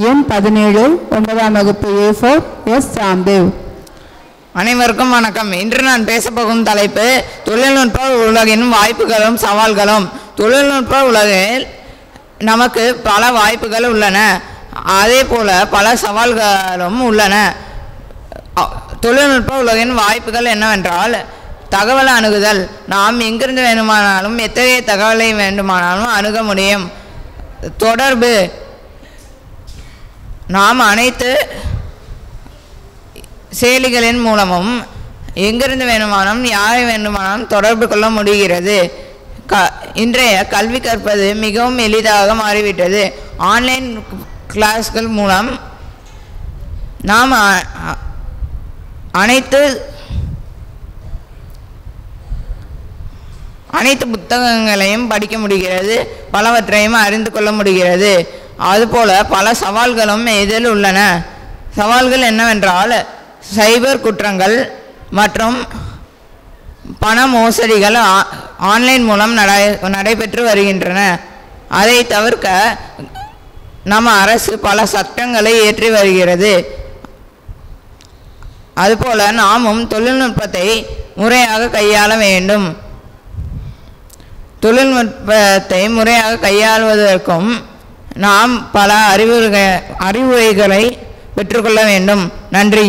எண் 17 9ஆம் வகுப்பு A4 எஸ் ராம்தேவ். அனைவருக்கும் வணக்கம். இன்று நான் பேசப்போகும் தலைப்பு தொழில்நுட்ப உலகின் வாய்ப்புகளும் சவால்களும். தொழில்நுட்ப உலகில் நமக்கு பல வாய்ப்புகள் உள்ளன, அதே போல பல சவால்களும் உள்ளன. தொழில்நுட்ப உலகின் வாய்ப்புகள் என்னவென்றால், தகவல் அணுகுதல். நாம் எங்கிருந்து வேண்டுமானாலும் எத்தகைய தகவலை வேண்டுமானாலும் அணுக முடியும். தொடர்பு. நாம் அனைத்து செயலிகளின் மூலமும் எங்கிருந்து வேண்டுமானாலும் யாரை வேண்டுமானாலும் தொடர்பு கொள்ள முடிகிறது. இன்றைய கல்வி கற்பது மிகவும் எளிதாக மாறிவிட்டது. ஆன்லைன் கிளாஸ்கள் மூலம் நாம் அனைத்து புத்தகங்களையும் படிக்க முடிகிறது, பலவற்றையும் அறிந்து கொள்ள முடிகிறது. அதுபோல பல சவால்களும் இதில் உள்ளன. சவால்கள் என்னவென்றால், சைபர் குற்றங்கள் மற்றும் பண மோசடிகள் ஆன்லைன் மூலம் நடைபெற்று வருகின்றன. அதை தவிர்க்க நம்ம அரசு பல சட்டங்களை இயற்றி வருகிறது. அதுபோல நாமும் தொழில்நுட்பத்தை முறையாக கையாள வேண்டும். தொழில்நுட்பத்தை முறையாக கையாளுவதற்கும் நாம் பல அறிவுரைகளை பெற்றுக்கொள்ள வேண்டும். நன்றி.